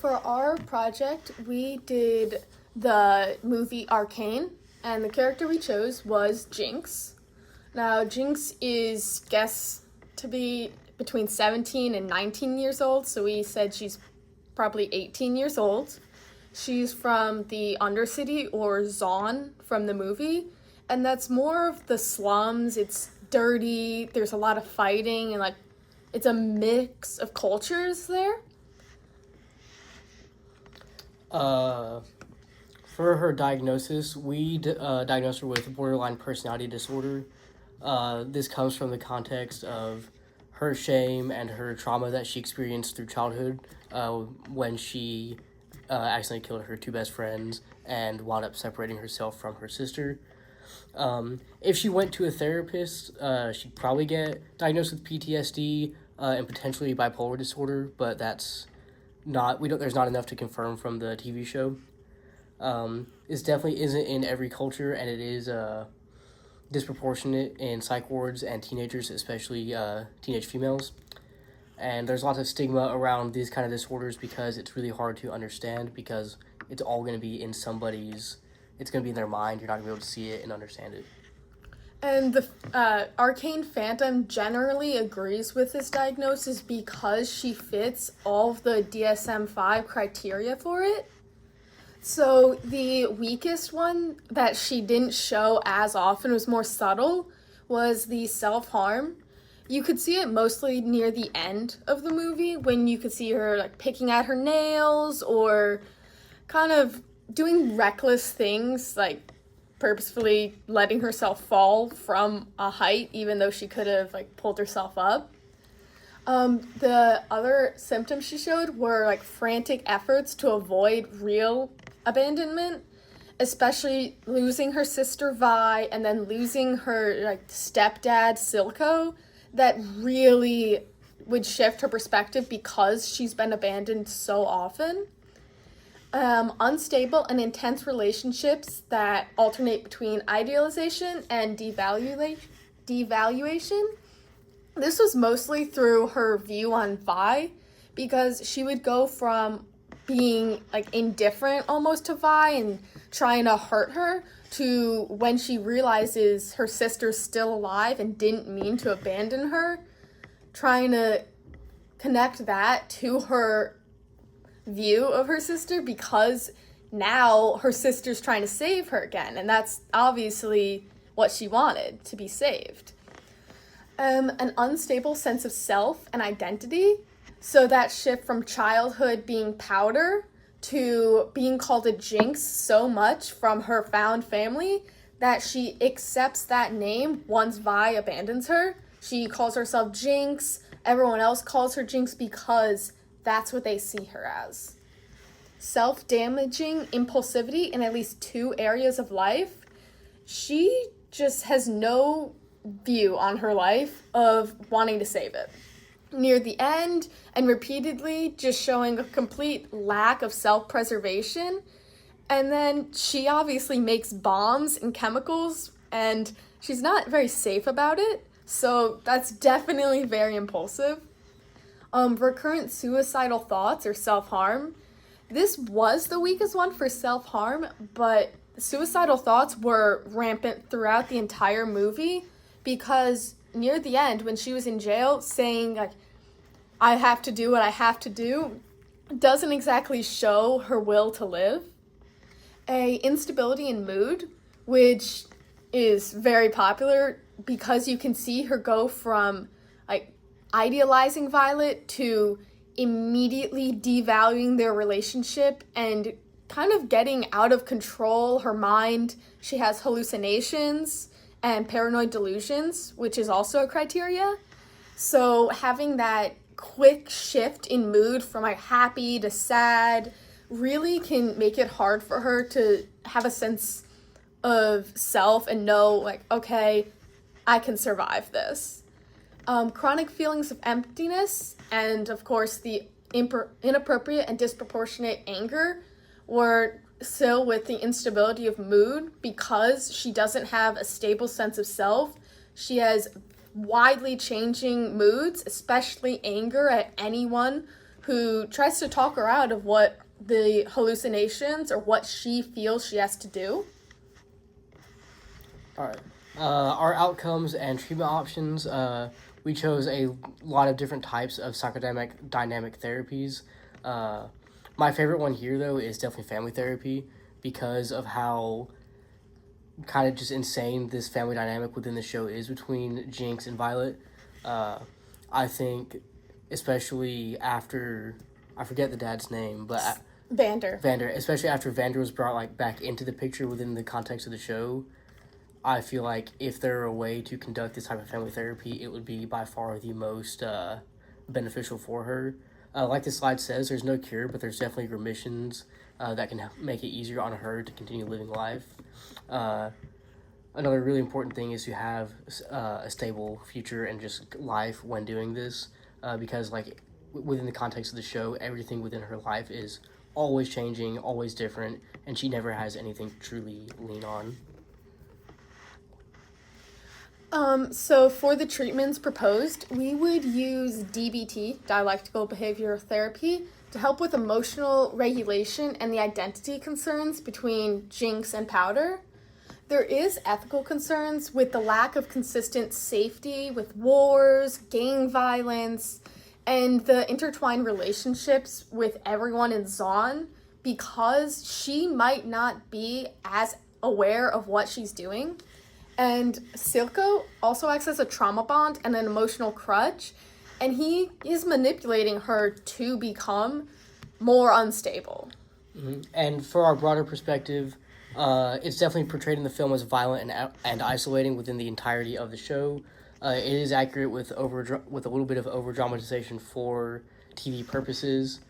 For our project, we did the movie Arcane, and the character we chose was Jinx. Now, Jinx is guessed to be between 17 and 19 years old, so we said she's probably 18 years old. She's from the Undercity, or Zaun from the movie, and that's more of the slums. It's dirty, there's a lot of fighting, and it's a mix of cultures there. Uh, for her diagnosis, we diagnosed her with borderline personality disorder. This comes from the context of her shame and her trauma that she experienced through childhood when she accidentally killed her two best friends and wound up separating herself from her sister. If she went to a therapist, she'd probably get diagnosed with PTSD and potentially bipolar disorder, but that's not, we don't, there's not enough to confirm from the TV show. This definitely isn't in every culture, and it is disproportionate in psych wards and teenagers, especially teenage females. And there's lots of stigma around these kind of disorders because it's really hard to understand, because it's all going to be in somebody's, it's going to be in their mind. You're not going to be able to see it and understand it. And the Arcane Phantom generally agrees with this diagnosis because she fits all of the DSM-5 criteria for it. So the weakest one that she didn't show as often, was more subtle, was the self-harm. You could see it mostly near the end of the movie, when you could see her picking at her nails or kind of doing reckless things, purposefully letting herself fall from a height, even though she could have pulled herself up. The other symptoms she showed were frantic efforts to avoid real abandonment, especially losing her sister Vi and then losing her stepdad Silco. That really would shift her perspective because she's been abandoned so often. Unstable and intense relationships that alternate between idealization and devaluation. This was mostly through her view on Vi, because she would go from being indifferent almost to Vi and trying to hurt her, to when she realizes her sister's still alive and didn't mean to abandon her, trying to connect that to her view of her sister, because now her sister's trying to save her again, and that's obviously what she wanted, to be saved. An unstable sense of self and identity, so that shift from childhood being Powder to being called a Jinx so much from her found family that she accepts that name once Vi abandons her. She calls herself Jinx, everyone else calls her Jinx because that's what they see her as. Self-damaging impulsivity in at least 2 areas of life. She just has no view on her life of wanting to save it. Near the end, and repeatedly just showing a complete lack of self-preservation. And then she obviously makes bombs and chemicals, and she's not very safe about it, so that's definitely very impulsive. Recurrent suicidal thoughts or self-harm. This was the weakest one for self-harm, but suicidal thoughts were rampant throughout the entire movie, because near the end, when she was in jail saying, I have to do what I have to do, doesn't exactly show her will to live. A instability in mood, which is very popular because you can see her go from idealizing Violet to immediately devaluing their relationship and kind of getting out of control her mind. She has hallucinations and paranoid delusions, which is also a criteria. So having that quick shift in mood from happy to sad really can make it hard for her to have a sense of self and know okay, I can survive this. Chronic feelings of emptiness and of course the inappropriate and disproportionate anger were still with the instability of mood, because she doesn't have a stable sense of self. She has widely changing moods, especially anger at anyone who tries to talk her out of what the hallucinations or what she feels she has to do. All right. Our outcomes and treatment options. We chose a lot of different types of psychodynamic therapies. My favorite one here, though, is definitely family therapy because of how kind of just insane this family dynamic within the show is between Jinx and Violet. I think, especially after, I forget the dad's name, but Vander, especially after Vander was brought like back into the picture within the context of the show, I feel like if there were a way to conduct this type of family therapy, it would be by far the most beneficial for her. Like the slide says, there's no cure, but there's definitely remissions that can make it easier on her to continue living life. Another really important thing is to have a stable future and just life when doing this, because like within the context of the show, everything within her life is always changing, always different, and she never has anything to truly lean on. So for the treatments proposed, we would use DBT, dialectical behavioral therapy, to help with emotional regulation and the identity concerns between Jinx and Powder. There is ethical concerns with the lack of consistent safety with wars, gang violence, and the intertwined relationships with everyone in Zaun, because she might not be as aware of what she's doing. And Silco also acts as a trauma bond and an emotional crutch, and he is manipulating her to become more unstable. Mm-hmm. And for our broader perspective, it's definitely portrayed in the film as violent and isolating within the entirety of the show. It is accurate with a little bit of over dramatization for TV purposes.